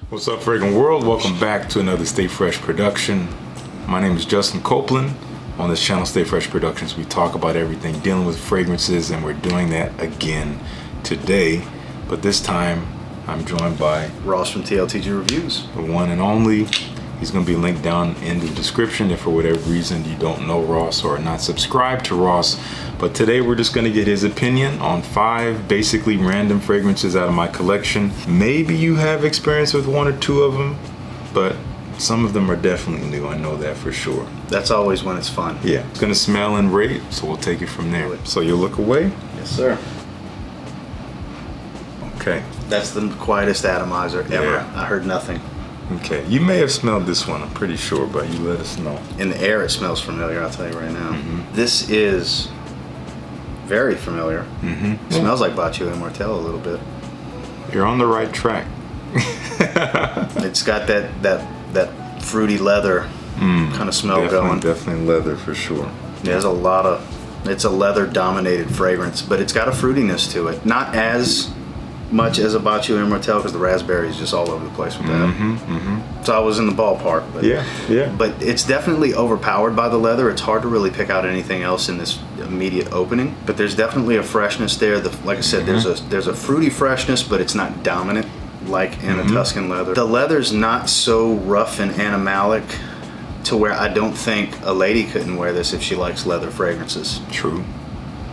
What's up, Fragrant World? Welcome back to another Stay Fresh production. My name is Justin Copeland. On this channel, Stay Fresh Productions, we talk about everything dealing with fragrances, and we're doing that again today. But this time, I'm joined by Ross from TLTG Reviews. The one and only. He's going to be linked down in the description if for whatever reason you don't know Ross or are not subscribed to Ross. But today we're just going to get his opinion on 5 basically random fragrances out of my collection. Maybe you have experience with 1 or 2 of them, but some of them are definitely new. I know that for sure. That's always when it's fun. Yeah. It's going to smell and rate, so we'll take it from there. So you'll look away? Yes, sir. Okay. That's the quietest atomizer ever. Yeah. I heard nothing. Okay. You may have smelled this one, I'm pretty sure, but you let us know. In the air, it smells familiar, I'll tell you right now. This is very familiar. It smells like Vetiver Moloko a little bit. You're on the right track. It's got that fruity leather kind of smell going. Definitely leather for sure. There's a lot of, it's a leather dominated fragrance, but it's got a fruitiness to it. Not as much as a Vetiver Moloko because the raspberry is just all over the place with that. So I was in the ballpark. But, yeah. But it's definitely overpowered by the leather. It's hard to really pick out anything else in this immediate opening. But there's definitely a freshness there. Like I said, there's a fruity freshness, but it's not dominant like in a Tuscan leather. The leather's not so rough and animalic to where I don't think a lady couldn't wear this if she likes leather fragrances. True.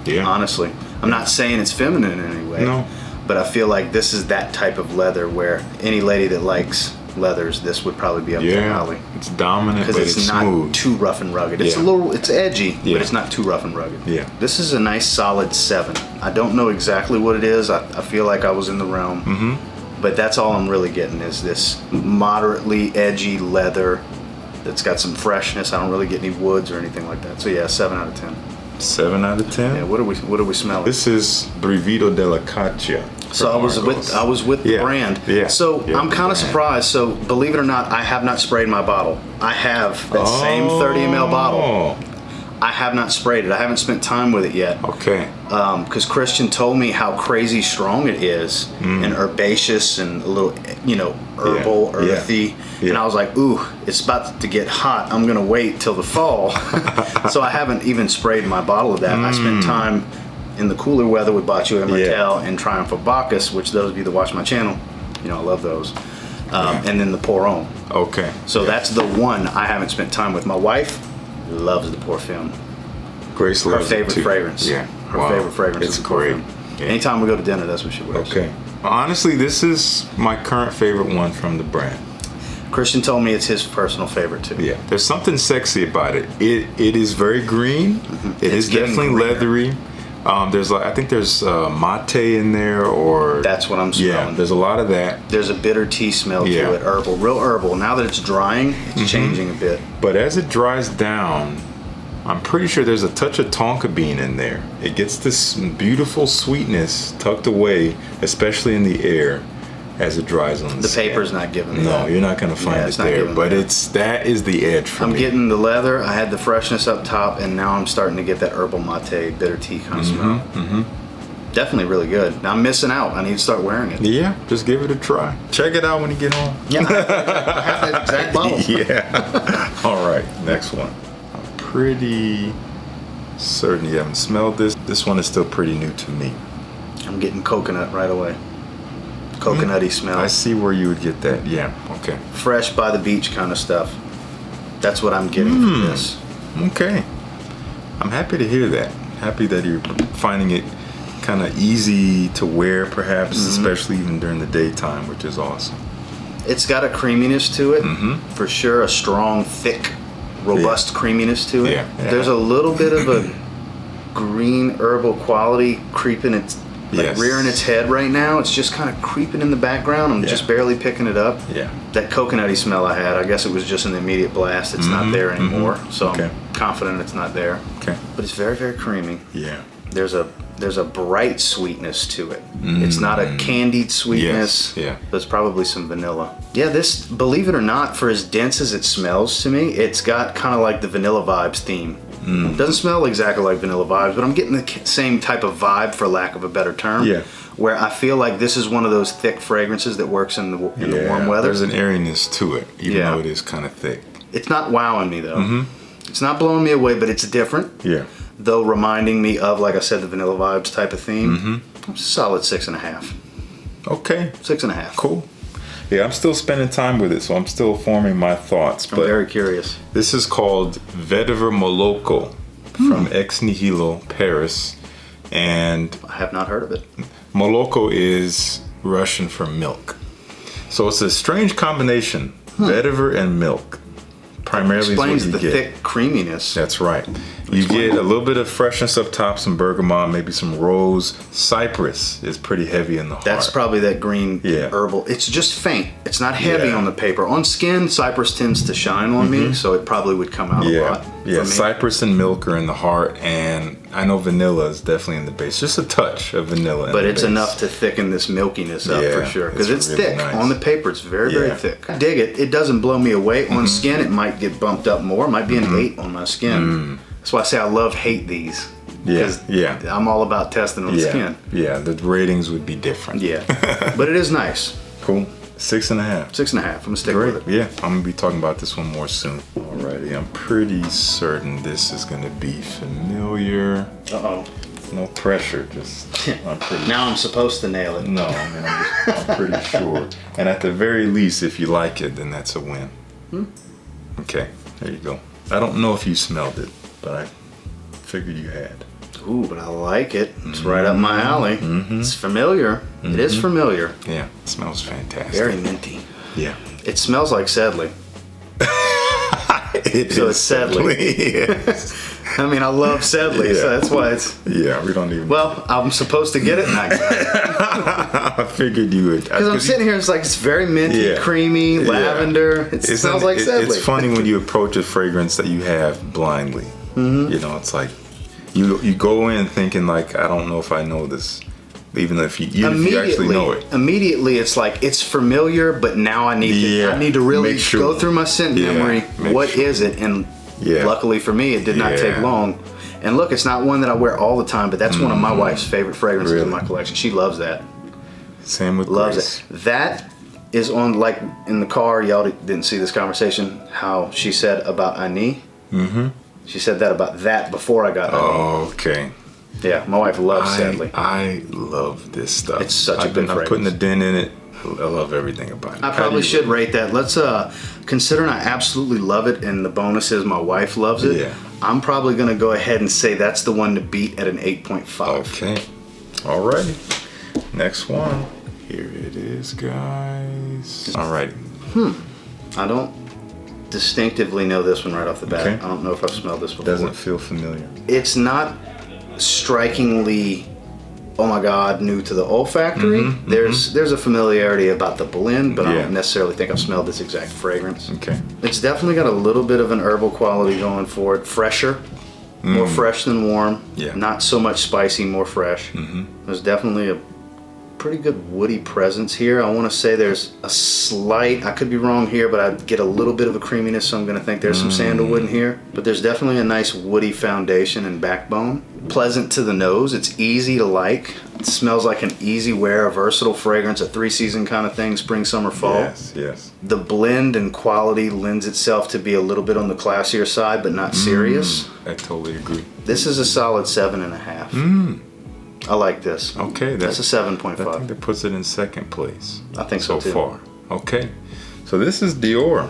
Yeah. Honestly. I'm not saying it's feminine in any way. No. But I feel like this is that type of leather where any lady that likes leathers, this would probably be up their alley. It's dominant, but because it's not smooth. too rough and rugged. It's it's edgy, but it's not too rough and rugged. Yeah. This is a nice solid 7. I don't know exactly what it is. I feel like I was in the realm. But that's all I'm really getting is this moderately edgy leather that's got some freshness. I don't really get any woods or anything like that. So yeah, 7 out of 10. 7 out of 10. Yeah. What are we smelling? This is Brivido della Caccia. So I was with the brand. Yeah. So I'm kind of surprised. So believe it or not, I have not sprayed my bottle. I have that same 30 ml bottle. I have not sprayed it. I haven't spent time with it yet. Okay. Because Christian told me how crazy strong it is and herbaceous and a little, herbal, earthy. Yeah. And I was like, ooh, it's about to get hot. I'm gonna wait till the fall. So I haven't even sprayed my bottle of that. I spent time in the cooler weather with Vetiver Moloko and Triumph of Bacchus, which those of you that watch my channel, I love those. And then the Pour Homme. Okay. So that's the one I haven't spent time with. My wife loves the Parfum. Grace Her loves favorite it too. fragrance. Yeah. Her favorite fragrance It's is the great. Parfum. Yeah. Anytime we go to dinner, that's what she wears. Okay. Honestly, this is my current favorite one from the brand. Christian told me it's his personal favorite too. Yeah. There's something sexy about it. It is very green. It is definitely leathery. I think there's mate in there, or that's what I'm smelling. Yeah, there's a lot of that. There's a bitter tea smell to it, herbal, real herbal. Now that it's drying, it's changing a bit. But as it dries down, I'm pretty sure there's a touch of tonka bean in there. It gets this beautiful sweetness tucked away, especially in the air, as it dries on the skin. Paper's not giving me that. No, you're not going to find it there, but that is the edge for me. I'm getting the leather, I had the freshness up top, and now I'm starting to get that herbal mate, bitter tea kind of smell. Definitely really good. Now I'm missing out. I need to start wearing it. Yeah, just give it a try. Check it out when you get home. Yeah, I have that exact bottle. Yeah. All right, next one. I'm pretty certain you haven't smelled this. This one is still pretty new to me. I'm getting coconut right away. Coconutty smell. I see where you would get that. Yeah. Okay. Fresh by the beach kind of stuff. That's what I'm getting from this. Okay. I'm happy to hear that. Happy that you're finding it kind of easy to wear, perhaps, especially even during the daytime, which is awesome. It's got a creaminess to it, for sure. A strong, thick, robust creaminess to it. Yeah. There's a little bit of a green herbal quality creeping its rearing its head right now. It's just kind of creeping in the background. I'm just barely picking it up. Yeah. That coconutty smell I had, I guess it was just an immediate blast. It's not there anymore. So I'm confident it's not there. Okay. But it's very, very creamy. Yeah. There's a bright sweetness to it. It's not a candied sweetness. Yeah. There's probably some vanilla. Yeah, this, believe it or not, for as dense as it smells to me, it's got kind of like the Vanilla Vibes theme. It doesn't smell exactly like Vanilla Vibes, but I'm getting the same type of vibe, for lack of a better term. Yeah. Where I feel like this is one of those thick fragrances that works in the warm weather. There's an airiness to it, even though it is kind of thick. It's not wowing me though. It's not blowing me away, but it's different. Yeah. Though reminding me of, like I said, the Vanilla Vibes type of theme. Solid 6.5. Okay. 6.5. Cool. Yeah, I'm still spending time with it, so I'm still forming my thoughts. I'm very curious. This is called Vetiver Moloko from Ex Nihilo, Paris. And I have not heard of it. Moloko is Russian for milk. So it's a strange combination, vetiver and milk. Primarily Explains is what the you get. thick creaminess. That's right. You get a little bit of freshness up top, some bergamot, maybe some rose. Cypress is pretty heavy in the heart. That's probably that green herbal. It's just faint. It's not heavy on the paper. On skin, cypress tends to shine on me, so it probably would come out a lot. Yeah, cypress and milk are in the heart, and I know vanilla is definitely in the base. Just a touch of vanilla. But it's enough to thicken this milkiness up for sure. Because it's really thick. nice. On the paper, it's very, very thick. I dig it. It doesn't blow me away. On skin, it might get bumped up more. It might be an 8 on my skin. That's why I say I hate these. Yeah. I'm all about testing on the skin. Yeah, the ratings would be different. Yeah. But it is nice. Cool. 6.5. 6.5. I'm going to stick with it. Yeah, I'm going to be talking about this one more soon. Alrighty, I'm pretty certain this is going to be familiar. Uh-oh. No pressure, just Now I'm supposed to nail it. No, I mean, I'm pretty sure. And at the very least, if you like it, then that's a win. Okay, there you go. I don't know if you smelled it, but I figured you had. Ooh, but I like it. It's right up my alley. It's familiar. It is familiar. Yeah, it smells fantastic. Very minty. Yeah. It smells like Sedley. It's Sedley. Yes. I mean, I love Sedley, so that's why it's... Yeah, we don't even... Well, I'm supposed to get it, and I got it. I figured you would. Because I'm sitting here, it's very minty, creamy, lavender. It smells like Sedley. It's funny when you approach a fragrance that you have blindly. You know, it's like you go in thinking like, I don't know if I know this, even if you actually know it. Immediately, it's like it's familiar, but now I need to really go through my scent memory. What is it? And luckily for me, it did not take long. And look, it's not one that I wear all the time, but that's one of my wife's favorite fragrances in my collection. She loves that. Same with loves Grace. it. That is on, like in the car. Y'all didn't see this conversation. How she said about Ani. She said that about that before I got Ani. Okay. Yeah, my wife loves Sedley. I love this stuff. It's such a good fragrance. I'm putting a dent in it. I love everything about it. I probably should rate that. Let's considering I absolutely love it, and the bonus is my wife loves it. Yeah. I'm probably gonna go ahead and say that's the one to beat at an 8.5. Okay. Alrighty. Next one. Here it is, guys. Alrighty. I don't distinctively know this one right off the bat. I don't know if I've smelled this before. Doesn't feel familiar. It's not strikingly, oh my god, new to the olfactory. There's a familiarity about the blend, but I don't necessarily think I've smelled this exact fragrance. Okay. It's definitely got a little bit of an herbal quality going for it. Fresher, more fresh than warm. Yeah. Not so much spicy, more fresh. There's definitely a pretty good woody presence here. I want to say there's a slight, I could be wrong here, but I get a little bit of a creaminess, so I'm going to think there's some sandalwood in here. But there's definitely a nice woody foundation and backbone. Pleasant to the nose. It's easy to like. It smells like an easy wear, a versatile fragrance, a 3-season kind of thing, spring, summer, fall. Yes, yes. The blend and quality lends itself to be a little bit on the classier side, but not serious. I totally agree. This is a solid 7.5. I like this. Okay, that's a 7.5. I think that puts it in second place. I think so too. So far. Okay. So this is Dior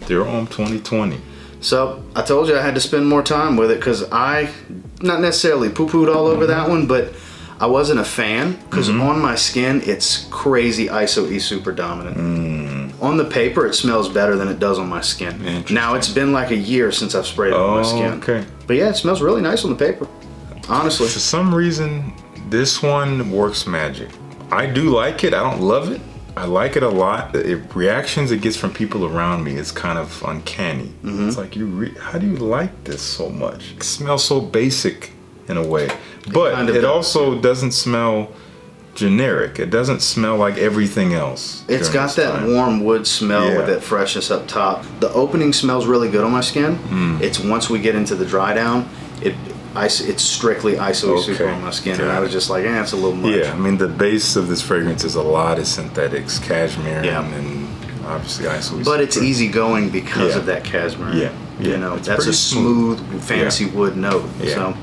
Homme 2020. So I told you I had to spend more time with it because I, not necessarily poo-pooed all over that one, but I wasn't a fan because on my skin it's crazy ISO-E super dominant. On the paper it smells better than it does on my skin. Now it's been like a year since I've sprayed it on my skin. Okay. But yeah, it smells really nice on the paper. Honestly. For some reason, this one works magic. I do like it. I don't love it. I like it a lot. The reactions it gets from people around me is kind of uncanny. It's like, how do you like this so much? It smells so basic in a way. But it also doesn't smell generic. It doesn't smell like everything else. It's got that warm wood smell with that freshness up top. The opening smells really good on my skin. It's once we get into the dry down, it's strictly ISO super on my skin, and I was just like, it's a little much. Yeah, I mean the base of this fragrance is a lot of synthetics, cashmere, and obviously ISO. But it's easy going because of that cashmere. You know, that's a smooth fantasy wood note. So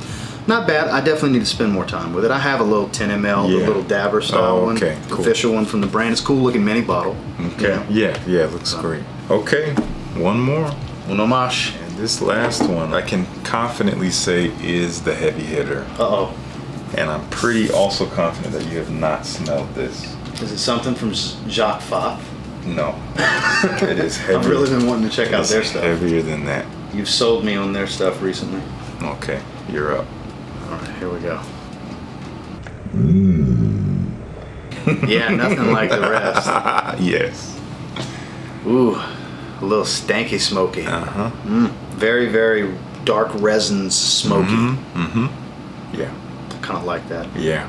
not bad. I definitely need to spend more time with it. I have a little 10 ml, the little dabber style one, official one from the brand. It's a cool looking mini bottle. Okay. Yeah, it looks great. Okay, one more. Un hommage. And this last one, I can confidently say is the heavy hitter. And I'm pretty also confident that you have not smelled this. Is it something from Jacques Fath? No. It is heavier. I've really been wanting to check out their stuff. Heavier than that. You've sold me on their stuff recently. Okay, you're up. All right, here we go. Yeah, nothing like the rest. Yes. Ooh, a little stanky smoky. Very, very dark resins smoky. Yeah. Kind of like that. Yeah.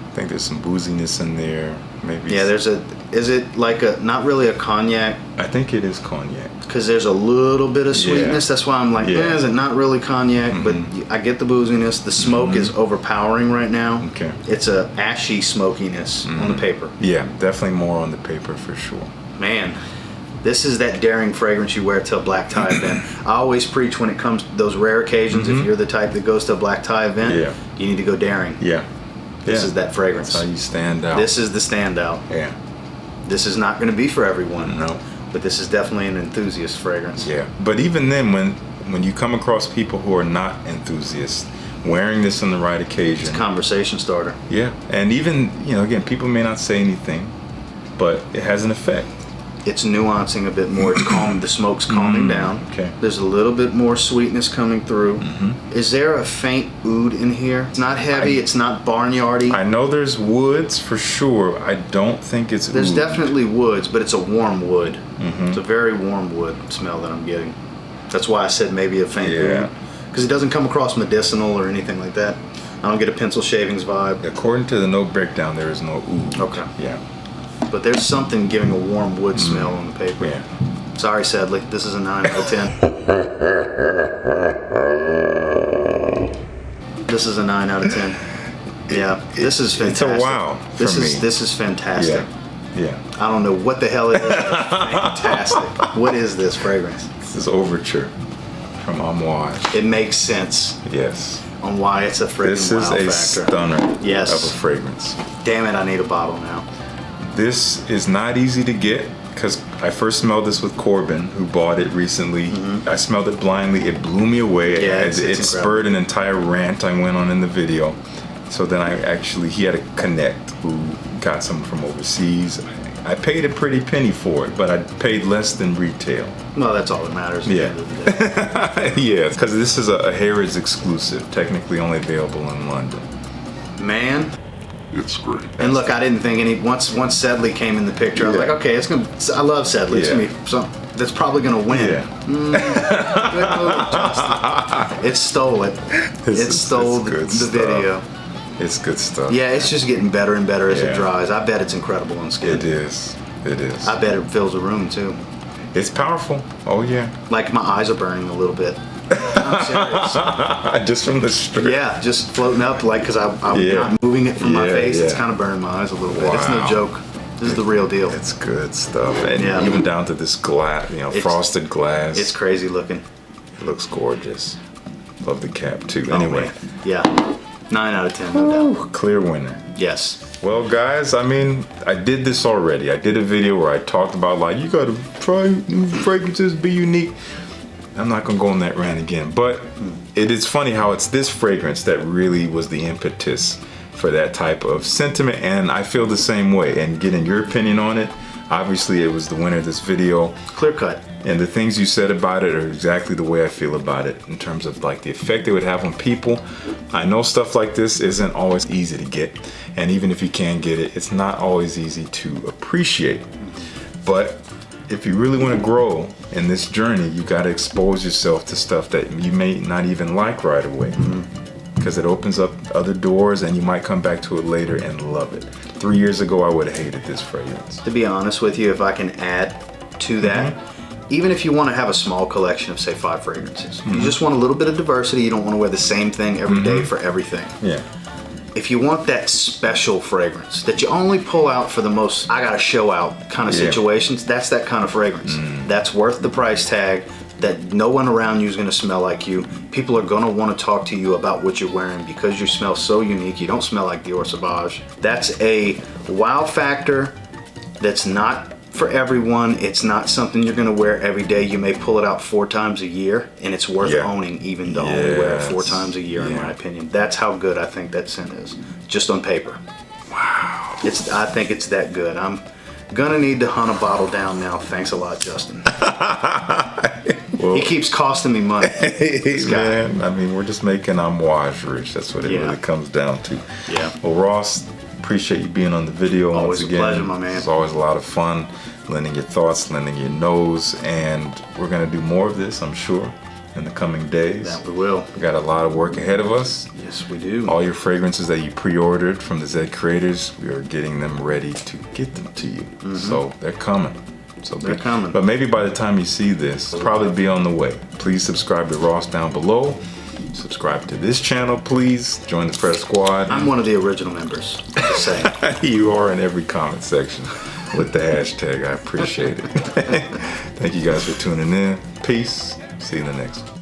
I think there's some booziness in there. Maybe. Yeah, is it like not really a cognac? I think it is cognac. Because there's a little bit of sweetness. That's why I'm like, is it not really cognac? But I get the booziness. The smoke is overpowering right now. Okay. It's a ashy smokiness on the paper. Yeah, definitely more on the paper for sure. Man, this is that daring fragrance you wear to a black tie event. I always preach when it comes to those rare occasions, if you're the type that goes to a black tie event, you need to go daring. Yeah. This is that fragrance. That's how you stand out. This is the standout. Yeah. This is not going to be for everyone. No. But this is definitely an enthusiast fragrance. Yeah. But even then, when you come across people who are not enthusiasts, wearing this on the right occasion. It's a conversation starter. Yeah. And even, again, people may not say anything, but it has an effect. It's nuancing a bit more. It's calm. The smoke's calming down. Okay. There's a little bit more sweetness coming through. Is there a faint oud in here? It's not heavy. It's not barnyardy. I know there's woods for sure. I don't think it's There's oud. definitely woods, but it's a warm wood. It's a very warm wood smell that I'm getting. That's why I said maybe a faint oud. Because it doesn't come across medicinal or anything like that. I don't get a pencil shavings vibe. According to the note breakdown, there is no oud. Okay. Yeah. But there's something giving a warm wood smell on the paper. Yeah. Sorry, Sedley. This is a 9 out of 10. This is a 9 out of 10. Yeah. This is fantastic. It's a wow for me. This is fantastic. Yeah. I don't know what the hell it is. Fantastic. What is this fragrance? This is Overture from Amouage. It makes sense. Yes. On why it's a freaking wow factor. This is a stunner of a fragrance. Damn it, I need a bottle now. This is not easy to get because I first smelled this with Corbin, who bought it recently. I smelled it blindly. It blew me away. Yeah, it spurred an entire rant I went on in the video. So then he had a connect who got some from overseas. I paid a pretty penny for it, but I paid less than retail. Well, that's all that matters at the end of the day. Yeah, because this is a Harrods exclusive, technically only available in London. Man. It's great. And look, I didn't think once Sedley came in the picture, I was like, okay, I love Sedley. It's gonna be something that's probably gonna win. Yeah. Good move, Justin. It stole it. It stole the video. It's good stuff. Yeah, it's just getting better and better as it dries. I bet it's incredible on skin. It is. It is. I bet it fills a room too. It's powerful. Oh yeah. Like my eyes are burning a little bit. I'm serious. Just from the strip. Yeah, just floating up, like, because I'm not moving it from my face. It's kind of burning my eyes a little bit. Wow. It's no joke. This is the real deal. It's good stuff, and even down to this glass, frosted glass. It's crazy looking. It looks gorgeous. Love the cap too. Oh, anyway, man. Yeah, 9 out of 10, no doubt. Clear winner. Yes. Well, guys, I mean, I did this already. I did a video where I talked about, like, you gotta try new fragrances, be unique. I'm not gonna go on that rant again, but it is funny how it's this fragrance that really was the impetus for that type of sentiment, and I feel the same way. And getting your opinion on it, obviously it was the winner of this video. Clear cut. And the things you said about it are exactly the way I feel about it in terms of like the effect it would have on people. I know stuff like this isn't always easy to get, and even if you can get it, it's not always easy to appreciate. But if you really want to grow in this journey, you got to expose yourself to stuff that you may not even like right away, because it opens up other doors and you might come back to it later and love it. 3 years ago, I would have hated this fragrance. To be honest with you, if I can add to that, even if you want to have a small collection of say 5 fragrances, you just want a little bit of diversity. You don't want to wear the same thing every day for everything. Yeah. If you want that special fragrance that you only pull out for the most I gotta show out kind of situations, that's that kind of fragrance. That's worth the price tag, that no one around you is gonna smell like you. People are gonna wanna talk to you about what you're wearing because you smell so unique. You don't smell like Dior Sauvage. That's a wow factor that's not for everyone. It's not something you're gonna wear every day. You may pull it out 4 times a year, and it's worth owning even to only wear it 4 times a year, in my opinion. That's how good I think that scent is, just on paper. Wow. I think it's that good. I'm gonna need to hunt a bottle down now. Thanks a lot, Justin. Well, he keeps costing me money. Man, I mean, we're just making Amouage rich. That's what it really comes down to. Yeah. Well, Ross, appreciate you being on the video always once again. Always a pleasure, my man. It's always a lot of fun, lending your thoughts, lending your nose, and we're gonna do more of this, I'm sure, in the coming days. That we will. We got a lot of work ahead of us. Yes, we do. All your fragrances that you pre-ordered from the Zed creators, we are getting them ready to get them to you. So they're coming. So they're coming. But maybe by the time you see this, it'll probably be on the way. Please subscribe to Ross down below. Subscribe to this channel, please. Join the Press Squad. I'm one of the original members. Just saying. You are in every comment section with the hashtag. I appreciate it. Thank you guys for tuning in. Peace. See you in the next one.